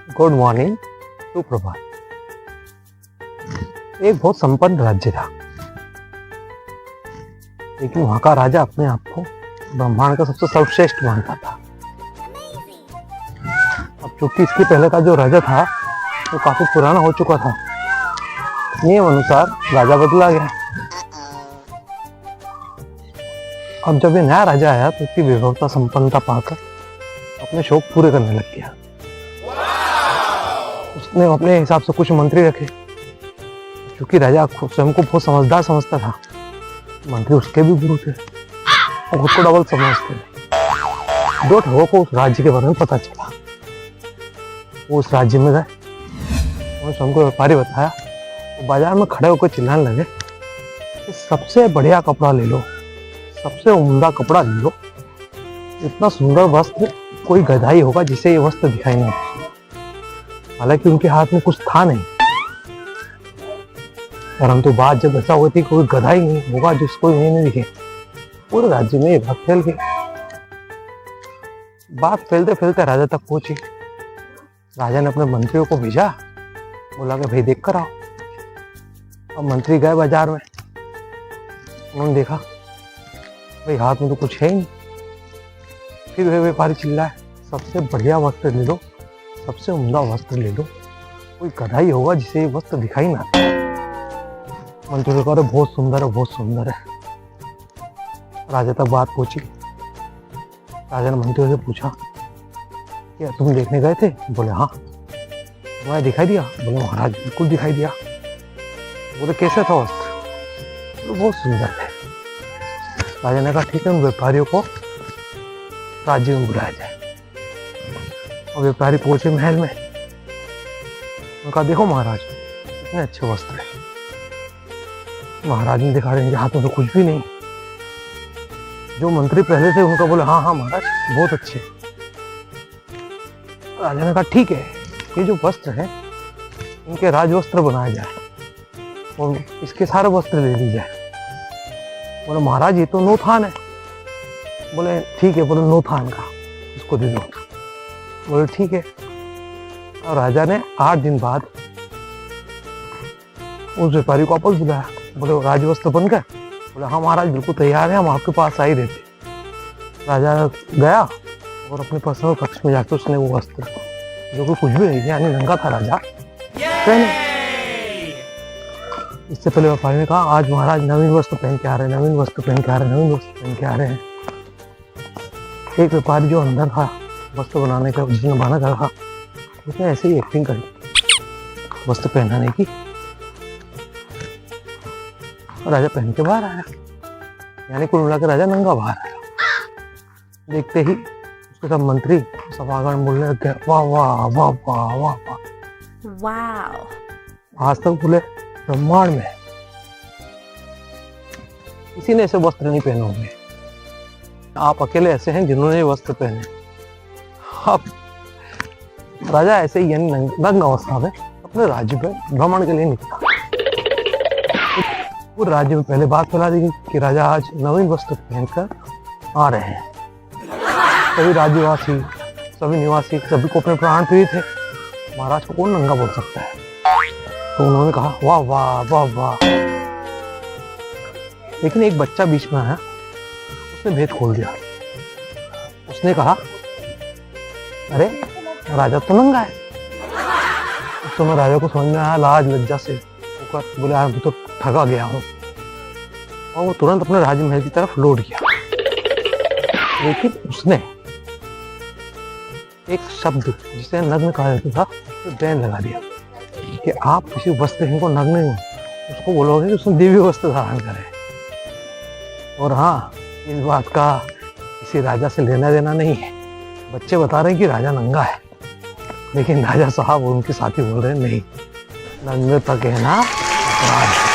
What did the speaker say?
Good morning, सुप्रभात। एक बहुत संपन्न राज्य था, लेकिन वहां का राजा अपने आप को ब्रह्मांड का सबसे सर्वश्रेष्ठ मानता था। अब चूंकि इसके पहले का जो राजा था वो काफी पुराना हो चुका था, नियम अनुसार राजा बदला गया। अब जब ये नया राजा आया तो इसकी विभवता संपन्नता पाकर अपने शौक पूरे करने लग गया। उसने अपने हिसाब से कुछ मंत्री रखे। क्योंकि राजा स्वयं को बहुत समझदार समझता था, मंत्री उसके भी गुरु थे और खुद को डबल समझते थे। दो ठगों को उस राज्य के बारे में पता चला। वो उस राज्य में गए, उन्होंने स्वयं को व्यापारी बताया। वो बाजार में खड़े होकर चिल्लाने लगे कि सबसे बढ़िया कपड़ा ले लो, सबसे उम्दा कपड़ा ले लो। इतना सुंदर वस्त्र कोई गधाई होगा जिसे ये वस्त्र दिखाई नहीं दे। हालांकि उनके हाथ में कुछ था नहीं, परंतु बात जब ऐसा होती कोई गधा ही नहीं होगा जिसको इन्हें नहीं दिखे। पूरे राज्य में ये बात फैल गई। बात फैलते फैलते राजा तक पहुंची। राजा ने अपने मंत्रियों को भेजा, बोला कि भाई देख कर आओ। अब मंत्री गए बाजार में, उन्होंने देखा भाई हाथ में तो कुछ है ही नहीं। फिर वे व्यापारी चिल्लाए, सबसे बढ़िया वस्त्र ले लो, सबसे उम्दा वस्त्र ले लो, कोई गधा ही होगा जिसे ये वस्त्र दिखाई ना दे। मंत्री ने कहा बहुत सुंदर है, बहुत सुंदर है। राजा तक बात पहुंची। राजा ने मंत्रियों से पूछा, क्या तुम देखने गए थे? बोले हाँ। तुम्हें दिखाई दिया? बोले महाराज बिल्कुल दिखाई दिया। बोले कैसे था वस्त्र? बहुत सुंदर है। राजा ने कहा ठीक है, उन व्यापारियों को राज्य में बुलाया जाए। और व्यापारी पहुंचे महल में। उनका देखो महाराज कितने अच्छे वस्त्र है। महाराज ने देखा इनके हाथों में कुछ भी नहीं। जो मंत्री पहले थे उनका बोले हाँ हाँ महाराज बहुत अच्छे। राजा ने कहा ठीक है, ये जो वस्त्र है इनके राजवस्त्र बनाया जाए और इसके सारे वस्त्र ले ली जाए। बोले महाराज ये तो नौथान है। बोले ठीक है, बोले नौथान का इसको दे दो। बोले ठीक है। और राजा ने 8 दिन बाद उस व्यापारी को वापस बुलाया। बोले राजवस्त्र बन गए? बोले हाँ महाराज बिल्कुल तैयार है, हम आपके पास आ ही रहते। राजा गया और अपने पर्सनल कक्ष में जाकर उसने वो वस्त्र जो कि कुछ भी नहीं यानी नंगा था राजा पहने। इससे पहले व्यापारी ने कहा आज महाराज नवीन वस्त्र पहन के आ रहे हैं, नवीन वस्त्र पहन के आ रहे हैं, नवीन वस्त्र पहन के आ रहे हैं। एक व्यापारी जो अंदर था वस्त्र बनाने का, जिसने बना करा था, उसने ऐसे ही एक्टिंग करी वस्त्र पहनाने की। राजा पहन के बाहर आया, यानी कुल मिलाकर राजा नंगा बाहर आया। देखते ही उसके सब मंत्री सभागार बोलने लग गए वाह वाह वाह वाह वाह वाह। आज तक बोले ब्रह्मांड में किसी ने ऐसे वस्त्र नहीं पहने होंगे। आप अकेले ऐसे हैं जिन्होंने ये वस्त्र पहने। अब राजा ऐसे ही यानी नग्न अवस्था में अपने राज्य में भ्रमण के लिए निकला। पूरे राज्य में पहले बात फैला दी कि राजा आज नवीन वस्त्र पहनकर आ रहे हैं। सभी राज्यवासी, सभी निवासी, सभी को अपने प्राण प्रिय थे। महाराज को कौन नंगा बोल सकता है? तो उन्होंने कहा वाह वाह वाह वाह। लेकिन एक बच्चा बीच में आया, उसने भेद खोल दिया। उसने कहा अरे राजा तो नंगा है। उस समय राजा को समझ में आया, लाज लज्जा से बोले यार मैं तो ठगा गया हूँ। और वो तुरंत अपने राजमहल की तरफ लौट गया। लेकिन उसने एक शब्द जिसे नग्न कहा जाता था तो बैन लगा दिया कि आप किसी वस्त्रहीन को नग्न नहीं, उसको बोलोगे कि उसने दिव्य वस्त्र धारण करे। और हाँ, इस बात का किसी राजा से लेना देना नहीं है। बच्चे बता रहे हैं कि राजा नंगा है, लेकिन राजा साहब और उनके साथी बोल रहे हैं नहीं, नंगे तक है ना अपराध।